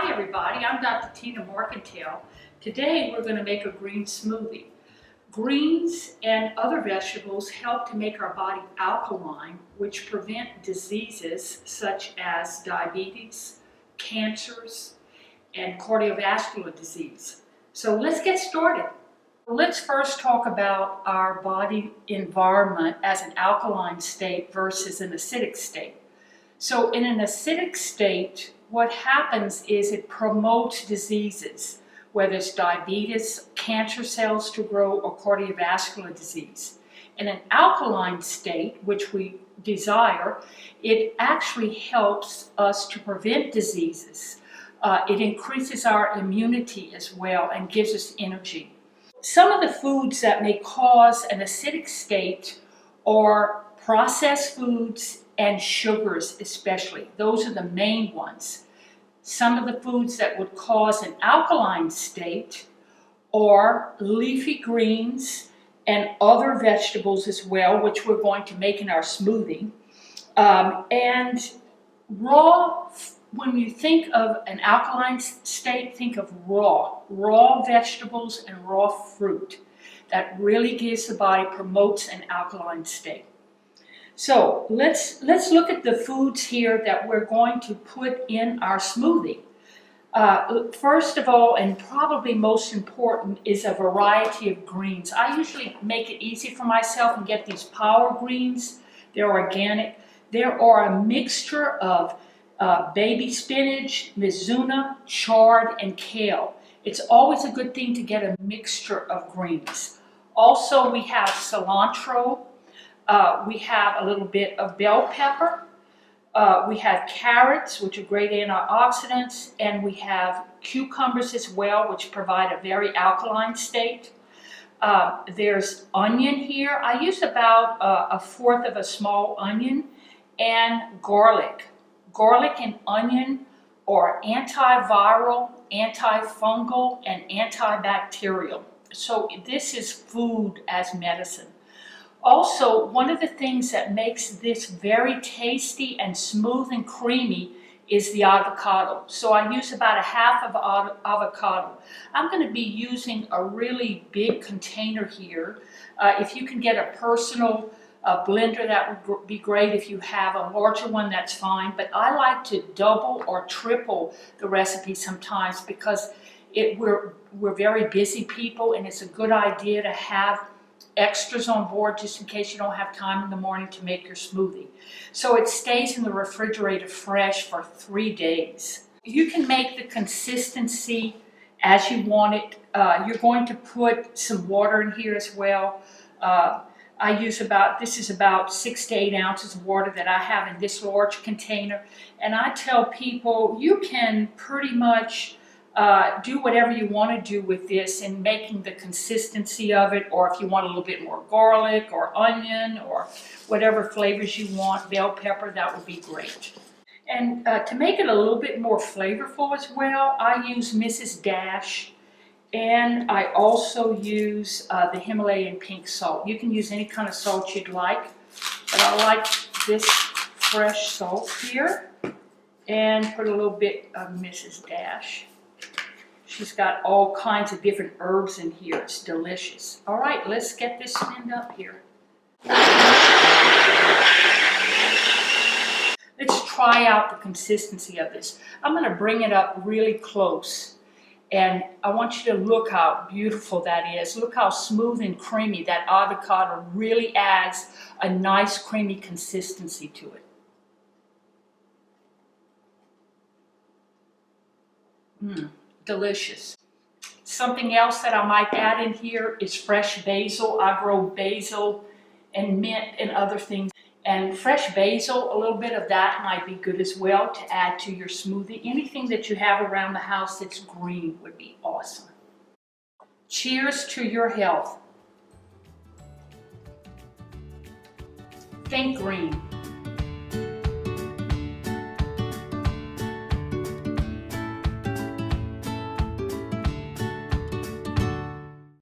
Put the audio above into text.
Hi everybody, I'm Dr. Tina Marcantel. Today we're going to make a green smoothie. Greens and other vegetables help to make our body alkaline, which prevent diseases such as diabetes, cancers, and cardiovascular disease. So let's get started. Let's first talk about our body environment as an alkaline state versus an acidic state. So in an acidic state, what happens is it promotes diseases, whether it's diabetes, cancer cells to grow, or cardiovascular disease. In an alkaline state, which we desire, it actually helps us to prevent diseases. It increases our immunity as well and gives us energy. Some of the foods that may cause an acidic state are processed foods and sugars especially. Those are the main ones. Some of the foods that would cause an alkaline state are leafy greens and other vegetables as well, which we're going to make in our smoothie. And raw, when you think of an alkaline state, think of raw vegetables and raw fruit. That really gives the body, promotes an alkaline state. So let's look at the foods here that we're going to put in our smoothie. First of all, and probably most important, is a variety of greens. I usually make it easy for myself and get these power greens. They're organic. There are a mixture of baby spinach, mizuna, chard, and kale. It's always a good thing to get a mixture of greens. Also, we have cilantro. We have a little bit of bell pepper. We have carrots, which are great antioxidants, and we have cucumbers as well, which provide a very alkaline state. There's onion here. I use about a fourth of a small onion, and garlic. Garlic and onion are antiviral, antifungal, and antibacterial. So this is food as medicine. Also, one of the things that makes this very tasty and smooth and creamy is the avocado. So I use about a half of avocado. I'm going to be using a really big container here. If you can get a personal blender, that would be great. If you have a larger one, that's fine. But I like to double or triple the recipe sometimes because we're very busy people, and it's a good idea to have extras on board just in case you don't have time in the morning to make your smoothie. So it stays in the refrigerator fresh for 3 days. You can make the consistency as you want it. You're going to put some water in here as well. This is about 6 to 8 ounces of water that I have in this large container. And I tell people you can pretty much do whatever you want to do with this in making the consistency of it, or if you want a little bit more garlic or onion or whatever flavors you want, bell pepper, that would be great. And to make it a little bit more flavorful as well, I use Mrs. Dash, and I also use the Himalayan pink salt. You can use any kind of salt you'd like, but I like this fresh salt here, and put a little bit of Mrs. Dash. She's got all kinds of different herbs in here. It's delicious. All right, let's get this thinned up here. Let's try out the consistency of this. I'm going to bring it up really close, and I want you to look how beautiful that is. Look how smooth and creamy that avocado really adds a nice creamy consistency to it. Delicious. Something else that I might add in here is fresh basil. I grow basil and mint and other things. And fresh basil, a little bit of that might be good as well to add to your smoothie. Anything that you have around the house that's green would be awesome. Cheers to your health. Think green.